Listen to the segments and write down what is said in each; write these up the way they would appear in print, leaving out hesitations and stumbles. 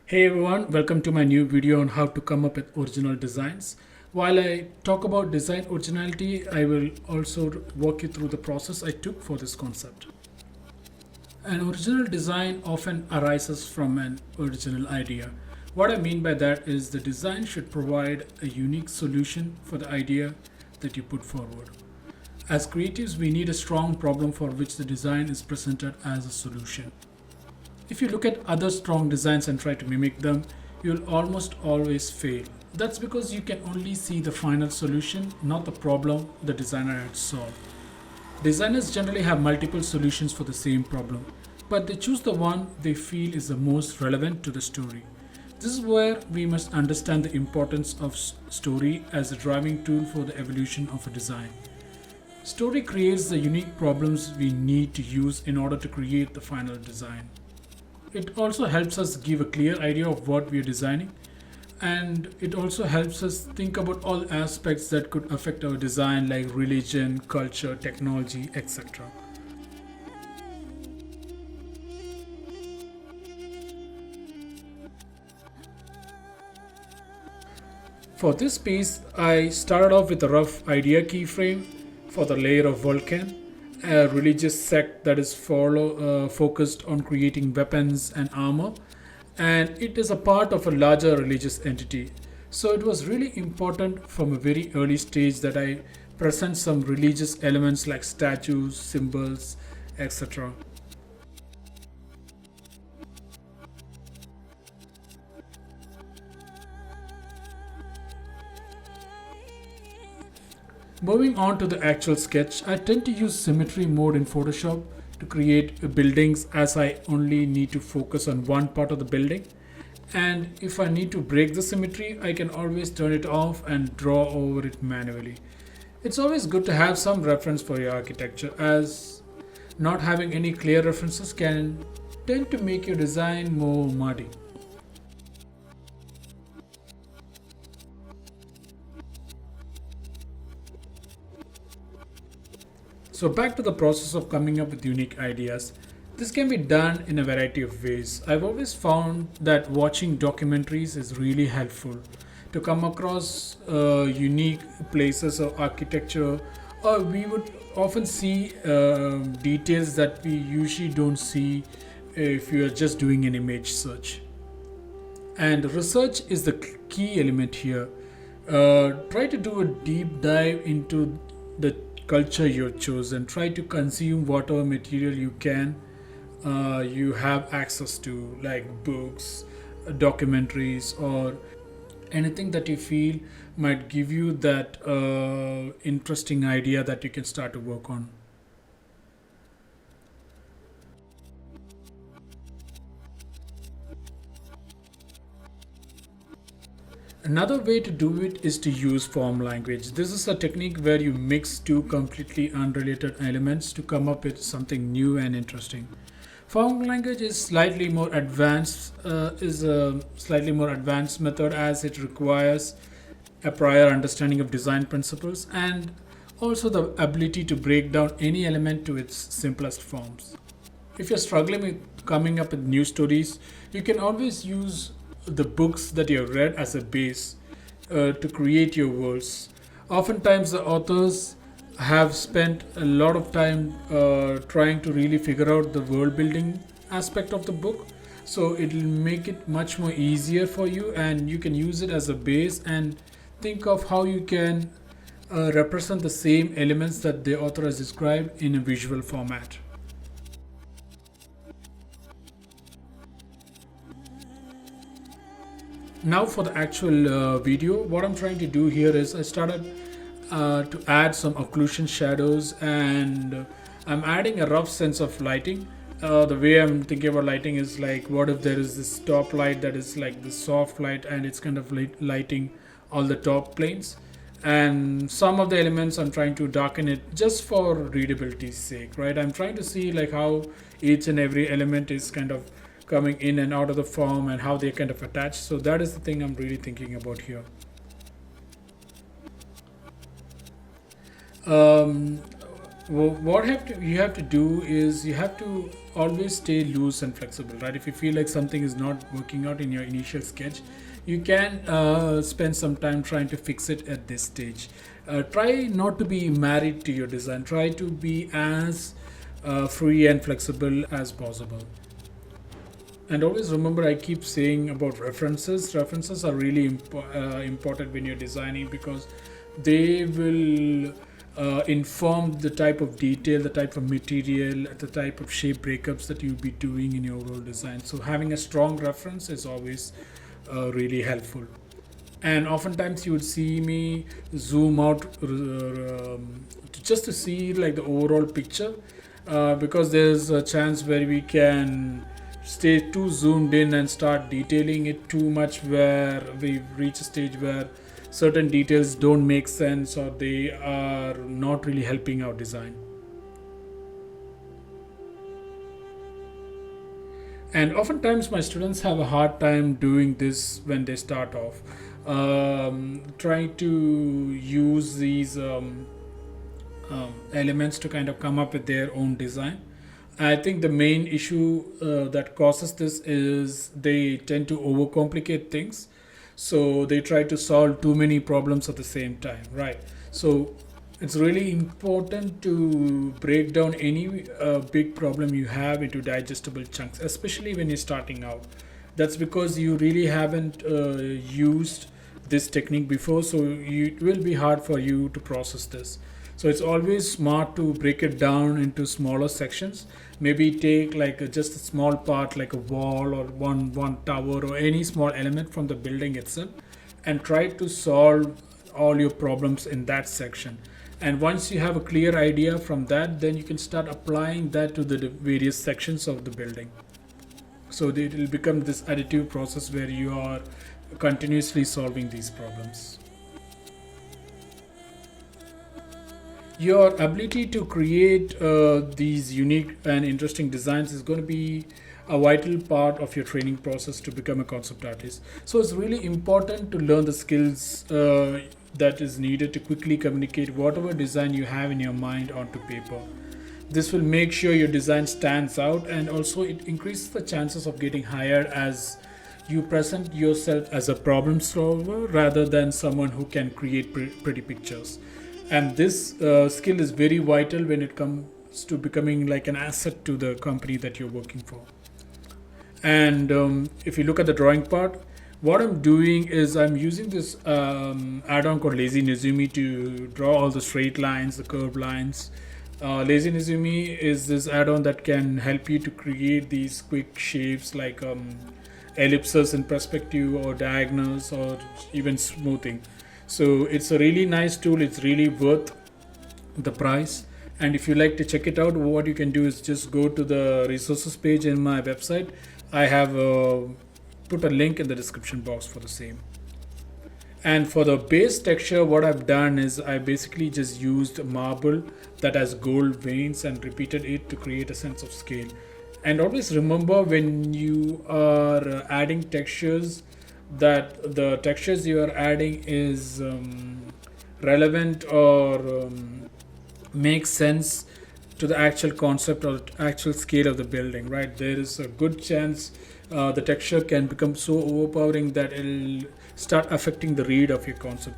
Hey everyone, welcome to my new video on how to come up with original designs. While I talk about design originality, I will also walk you through the process I took for this concept. An original design often arises from an original idea. What I mean by that is the design should provide a unique solution for the idea that you put forward. As creatives, we need a strong problem for which the design is presented as a solution. If you look at other strong designs and try to mimic them, you'll almost always fail. That's because you can only see the final solution, not the problem the designer had solved. Designers generally have multiple solutions for the same problem, but they choose the one they feel is the most relevant to the story. This is where we must understand the importance of story as a driving tool for the evolution of a design. Story creates the unique problems we need to use in order to create the final design. It also helps us give a clear idea of what we are designing, and it also helps us think about all aspects that could affect our design, like religion, culture, technology, etc. For this piece, I started off with a rough idea keyframe for the layer of Vulcan, a religious sect that is focused on creating weapons and armor, and it is a part of a larger religious entity. So it was really important from a very early stage that I present some religious elements like statues, symbols, etc. Moving on to the actual sketch, I tend to use symmetry mode in Photoshop to create buildings as I only need to focus on one part of the building. And if I need to break the symmetry, I can always turn it off and draw over it manually. It's always good to have some reference for your architecture, as not having any clear references can tend to make your design more muddy. So back to the process of coming up with unique ideas. This can be done in a variety of ways. I've always found that watching documentaries is really helpful to come across unique places of architecture, or we would often see details that we usually don't see if you are just doing an image search. And research is the key element here. Try to do a deep dive into the culture you chose and try to consume whatever material you have access to, like books, documentaries, or anything that you feel might give you that interesting idea that you can start to work on. Another way to do it is to use form language. This is a technique where you mix two completely unrelated elements to come up with something new and interesting. Form language is a slightly more advanced method as it requires a prior understanding of design principles and also the ability to break down any element to its simplest forms. If you're struggling with coming up with new stories, you can always use the books that you have read as a base to create your worlds. Oftentimes, the authors have spent a lot of time trying to really figure out the world building aspect of the book. So it'll make it much more easier for you, and you can use it as a base and think of how you can represent the same elements that the author has described in a visual format. Now for the actual video, what I'm trying to do here is I started to add some occlusion shadows, and I'm adding a rough sense of lighting. The way I'm thinking about lighting is like, what if there is this top light that is like the soft light and it's kind of lighting all the top planes, and some of the elements I'm trying to darken it just for readability's sake, right? I'm trying to see like how each and every element is kind of coming in and out of the form and how they kind of attach. So that is the thing I'm really thinking about here. Um, You have to do is you have to always stay loose and flexible, right? If you feel like something is not working out in your initial sketch, you can spend some time trying to fix it at this stage. Try not to be married to your design. Try to be as free and flexible as possible. And always remember, I keep saying about references. References are really important when you're designing, because they will inform the type of detail, the type of material, the type of shape breakups that you'll be doing in your overall design. So having a strong reference is always really helpful. And oftentimes you would see me zoom out just to see like the overall picture, because there's a chance where we can stay too zoomed in and start detailing it too much, where we reach a stage where certain details don't make sense or they are not really helping our design. And oftentimes my students have a hard time doing this when they start off, trying to use these elements to kind of come up with their own design. I think the main issue that causes this is they tend to overcomplicate things. So they try to solve too many problems at the same time, right? So it's really important to break down any big problem you have into digestible chunks, especially when you're starting out. That's because you really haven't used this technique before, so it will be hard for you to process this. So it's always smart to break it down into smaller sections. Maybe take like just a small part, like a wall or one tower or any small element from the building itself, and try to solve all your problems in that section. And once you have a clear idea from that, then you can start applying that to the various sections of the building. So it will become this additive process where you are continuously solving these problems. Your ability to create these unique and interesting designs is going to be a vital part of your training process to become a concept artist. So it's really important to learn the skills that is needed to quickly communicate whatever design you have in your mind onto paper. This will make sure your design stands out, and also it increases the chances of getting hired as you present yourself as a problem solver rather than someone who can create pretty pictures. And this skill is very vital when it comes to becoming like an asset to the company that you're working for. And if you look at the drawing part, what I'm doing is I'm using this add-on called Lazy Nezumi to draw all the straight lines, the curved lines. Lazy Nezumi is this add-on that can help you to create these quick shapes like ellipses in perspective or diagonals or even smoothing. So it's a really nice tool. It's really worth the price. And if you like to check it out, what you can do is just go to the resources page in my website. I have put a link in the description box for the same. And for the base texture, what I've done is I basically just used marble that has gold veins and repeated it to create a sense of scale. And always remember, when you are adding textures, that the textures you are adding is relevant or makes sense to the actual concept or actual scale of the building, right? There is a good chance the texture can become so overpowering that it'll start affecting the read of your concept.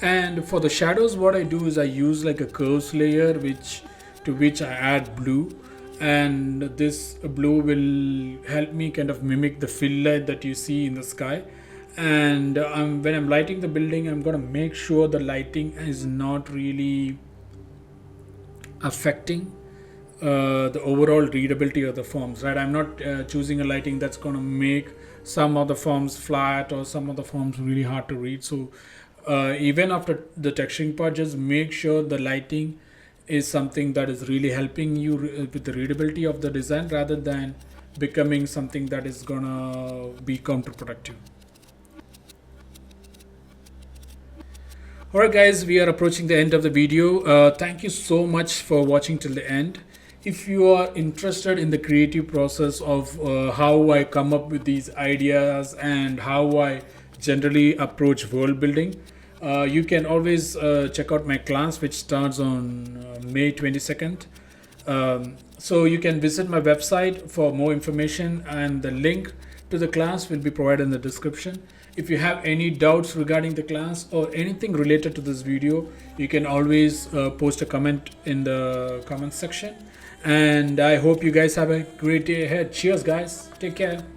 And for the shadows, what I do is I use like a curves layer to which I add blue, and this blue will help me kind of mimic the fill light that you see in the sky. And when I'm lighting the building, I'm going to make sure the lighting is not really affecting the overall readability of the forms, right? I'm not choosing a lighting that's going to make some of the forms flat or some of the forms really hard to read. So even after the texturing part, just make sure the lighting is something that is really helping you with the readability of the design, rather than becoming something that is gonna be counterproductive. Alright guys, we are approaching the end of the video. Thank you so much for watching till the end. If you are interested in the creative process of how I come up with these ideas and how I generally approach world building, You can always check out my class, which starts on May 22nd. So you can visit my website for more information, and the link to the class will be provided in the description. If you have any doubts regarding the class or anything related to this video, you can always post a comment in the comment section. And I hope you guys have a great day ahead. Cheers, guys. Take care.